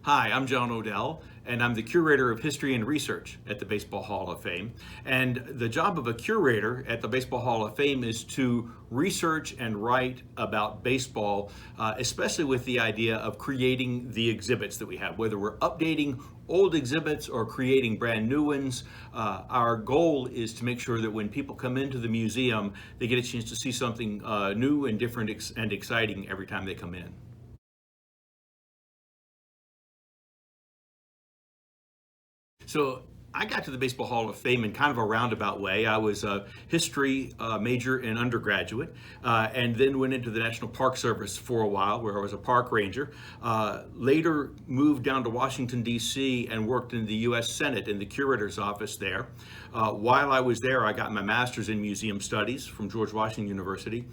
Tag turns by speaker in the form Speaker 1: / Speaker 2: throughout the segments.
Speaker 1: Hi, I'm John Odell, and I'm the curator of history and research at the Baseball Hall of Fame. And the job of a curator at the Baseball Hall of Fame is to research and write about baseball, especially with the idea of creating the exhibits that we have, whether we're updating old exhibits or creating brand new ones. Our goal is to make sure that when people come into the museum, they get a chance to see something new and different and exciting every time they come in. So I got to the Baseball Hall of Fame in kind of a roundabout way. I was a history major in undergraduate, and then went into the National Park Service for a while, where I was a park ranger. Later moved down to Washington, D.C., and worked in the U.S. Senate in the curator's office there. While I was there, I got my master's in museum studies from George Washington University.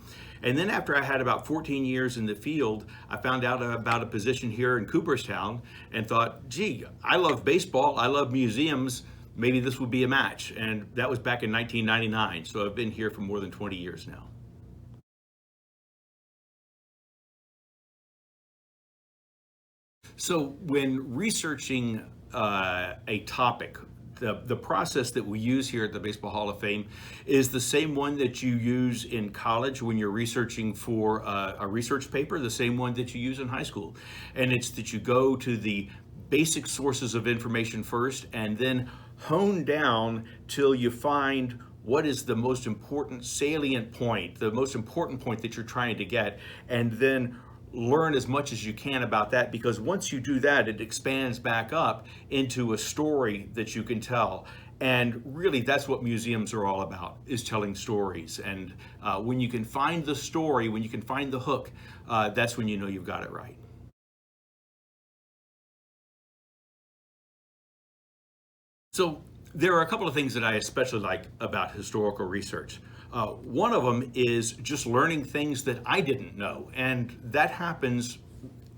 Speaker 1: And then after I had about 14 years in the field, I found out about a position here in Cooperstown and thought, gee, I love baseball, I love museums, maybe this would be a match. And that was back in 1999, so I've been here for more than 20 years now. So when researching a topic, the process that we use here at the Baseball Hall of Fame is the same one that you use in college when you're researching for a research paper, the same one that you use in high school. And it's that you go to the basic sources of information first and then hone down till you find what is the most important salient point, the most important point that you're trying to get, and then learn as much as you can about that, because once you do that, it expands back up into a story that you can tell. And really, that's what museums are all about, is telling stories. And when you can find the story, when you can find the hook, that's when you know you've got it right. So there are a couple of things that I especially like about historical research. One of them is just learning things that I didn't know, and that happens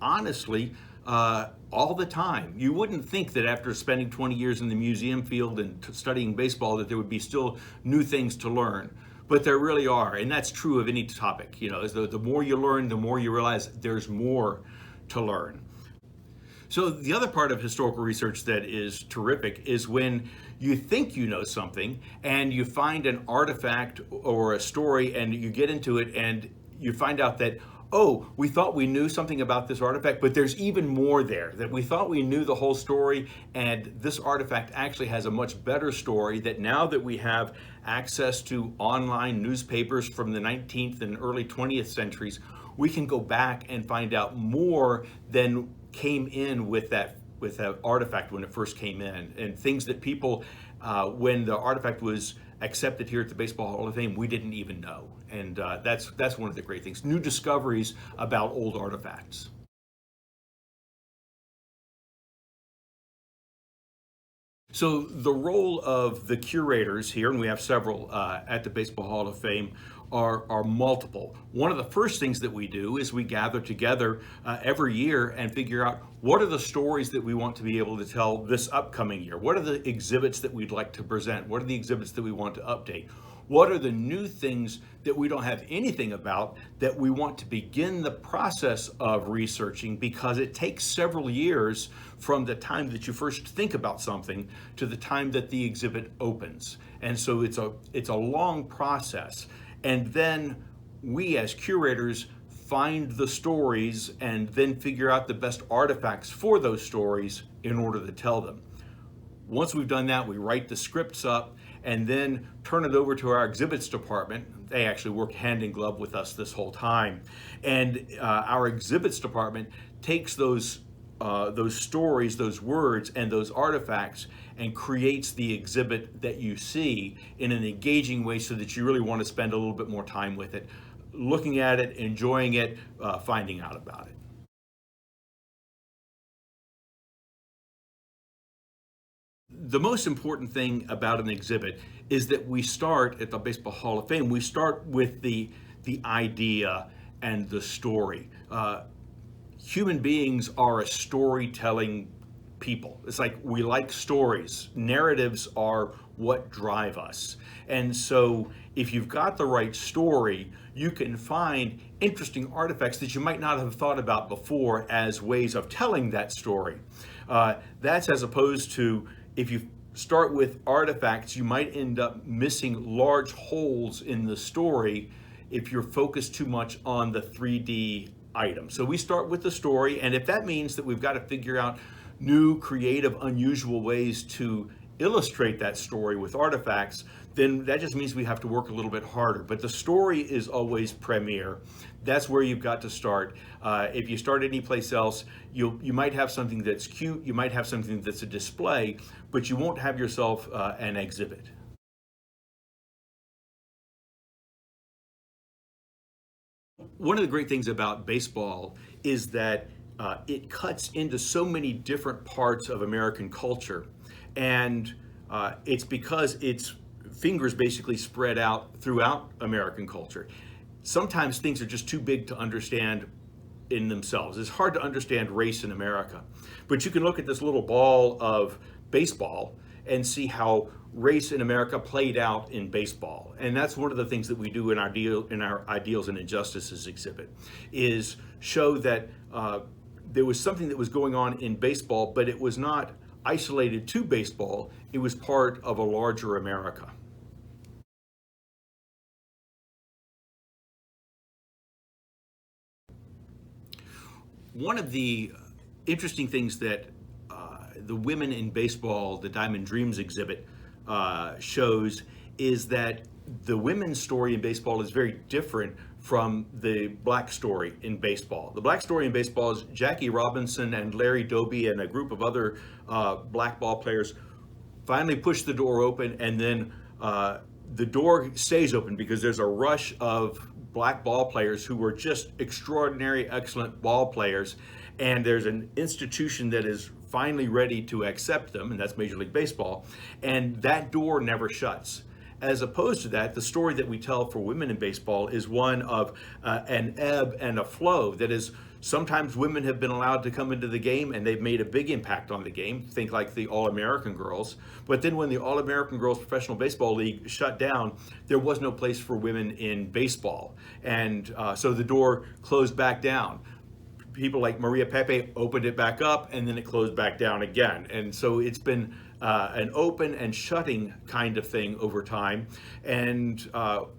Speaker 1: honestly all the time. You wouldn't think that after spending 20 years in the museum field and studying baseball that there would be still new things to learn. But there really are, and that's true of any topic. You know, as the more you learn, the more you realize there's more to learn. So the other part of historical research that is terrific is when you think you know something and you find an artifact or a story and you get into it and you find out that, oh, we thought we knew something about this artifact, but there's even more there, that we thought we knew the whole story, and this artifact actually has a much better story, that now that we have access to online newspapers from the 19th and early 20th centuries, we can go back and find out more than came in with that artifact when it first came in, and things that people, when the artifact was accepted here at the Baseball Hall of Fame, we didn't even know. And that's one of the great things, new discoveries about old artifacts. So the role of the curators here, and we have several at the Baseball Hall of Fame, are multiple. One of the first things that we do is we gather together every year and figure out what are the stories that we want to be able to tell this upcoming year. What are the exhibits that we'd like to present? What are the exhibits that we want to update? What are the new things that we don't have anything about that we want to begin the process of researching, because it takes several years from the time that you first think about something to the time that the exhibit opens. And so it's a long process. And then we as curators find the stories and then figure out the best artifacts for those stories in order to tell them. Once we've done that, we write the scripts up and then turn it over to our exhibits department. They actually work hand in glove with us this whole time. And our exhibits department takes those stories, those words, and those artifacts and creates the exhibit that you see in an engaging way, so that you really want to spend a little bit more time with it, looking at it, enjoying it, finding out about it. The most important thing about an exhibit is that we start at the Baseball Hall of Fame, we start with the idea and the story. Human beings are a storytelling people. It's like we like stories. Narratives are what drive us. And so if you've got the right story, you can find interesting artifacts that you might not have thought about before as ways of telling that story. That's as opposed to if you start with artifacts, you might end up missing large holes in the story if you're focused too much on the 3D item. So we start with the story, and if that means that we've got to figure out new, creative, unusual ways to illustrate that story with artifacts, then that just means we have to work a little bit harder. But the story is always premier. That's where you've got to start. If you start anyplace else, you might have something that's cute, you might have something that's a display, but you won't have yourself an exhibit. One of the great things about baseball is that it cuts into so many different parts of American culture. And it's because its fingers basically spread out throughout American culture. Sometimes things are just too big to understand in themselves. It's hard to understand race in America. But you can look at this little ball of baseball and see how race in America played out in baseball. And that's one of the things that we do in our Ideals and Injustices exhibit, is show that there was something that was going on in baseball, but it was not isolated to baseball. It was part of a larger America. One of the interesting things that the Women in Baseball, the Diamond Dreams exhibit shows is that the women's story in baseball is very different from the black story in baseball. The black story in baseball is Jackie Robinson and Larry Doby and a group of other black ball players finally push the door open, and then the door stays open because there's a rush of black ball players who were just extraordinary, excellent ball players, and there's an institution that is finally ready to accept them, and that's Major League Baseball, and that door never shuts. As opposed to that, the story that we tell for women in baseball is one of an ebb and a flow. That is, sometimes women have been allowed to come into the game and they've made a big impact on the game. Think like the All-American Girls. But then when the All-American Girls Professional Baseball League shut down, there was no place for women in baseball. And so the door closed back down. People like Maria Pepe opened it back up, and then it closed back down again. And so it's been an open and shutting kind of thing over time. And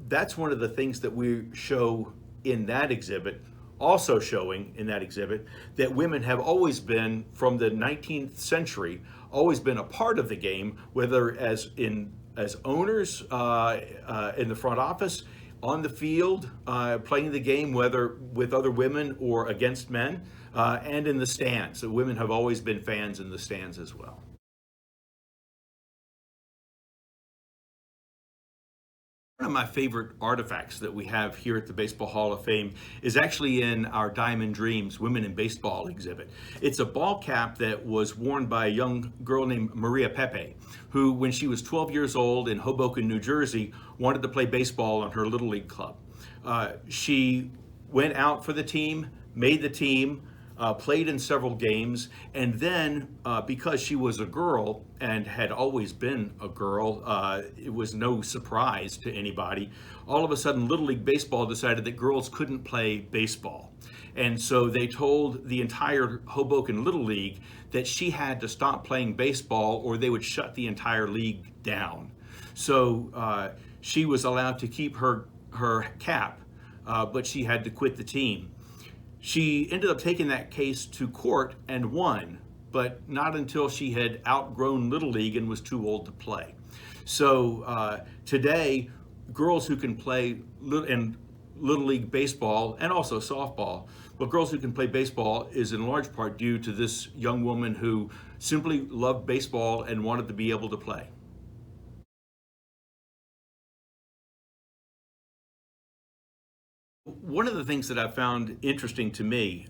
Speaker 1: that's one of the things that we show in that exhibit, also showing in that exhibit that women have always been, from the 19th century, always been a part of the game, whether as owners in the front office, on the field, playing the game, whether with other women or against men, and in the stands. So women have always been fans in the stands as well. One of my favorite artifacts that we have here at the Baseball Hall of Fame is actually in our Diamond Dreams Women in Baseball exhibit. It's a ball cap that was worn by a young girl named Maria Pepe, who, when she was 12 years old in Hoboken, New Jersey, wanted to play baseball on her Little League club. She went out for the team, made the team, played in several games, and then because she was a girl and had always been a girl, it was no surprise to anybody. All of a sudden, Little League Baseball decided that girls couldn't play baseball. And so they told the entire Hoboken Little League that she had to stop playing baseball or they would shut the entire league down. So she was allowed to keep her cap, but she had to quit the team. She ended up taking that case to court and won, but not until she had outgrown Little League and was too old to play. So today, girls who can play in Little League baseball and also softball, but girls who can play baseball is in large part due to this young woman who simply loved baseball and wanted to be able to play. One of the things that I found interesting to me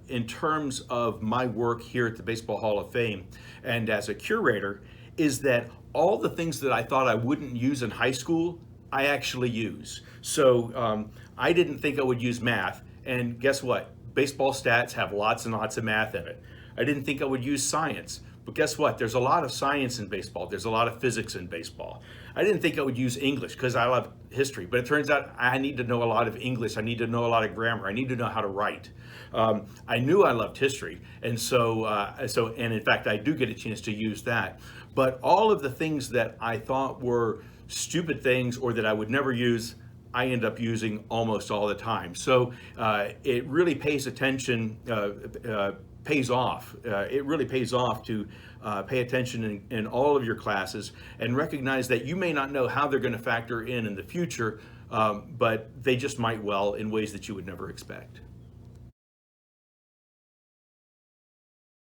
Speaker 1: in terms of my work here at the Baseball Hall of Fame and as a curator is that all the things that I thought I wouldn't use in high school, I actually use. So I didn't think I would use math, and guess what? Baseball stats have lots and lots of math in it. I didn't think I would use science, But guess what? There's a lot of science in baseball. There's a lot of physics in baseball. I didn't think I would use English because I love history, but it turns out I need to know a lot of English. I need to know a lot of grammar. I need to know how to write. I knew I loved history, and and in fact, I do get a chance to use that. But all of the things that I thought were stupid things or that I would never use, I end up using almost all the time. So it really pays attention, pays off. It really pays off to pay attention in all of your classes and recognize that you may not know how they're going to factor in the future, but they just might well in ways that you would never expect.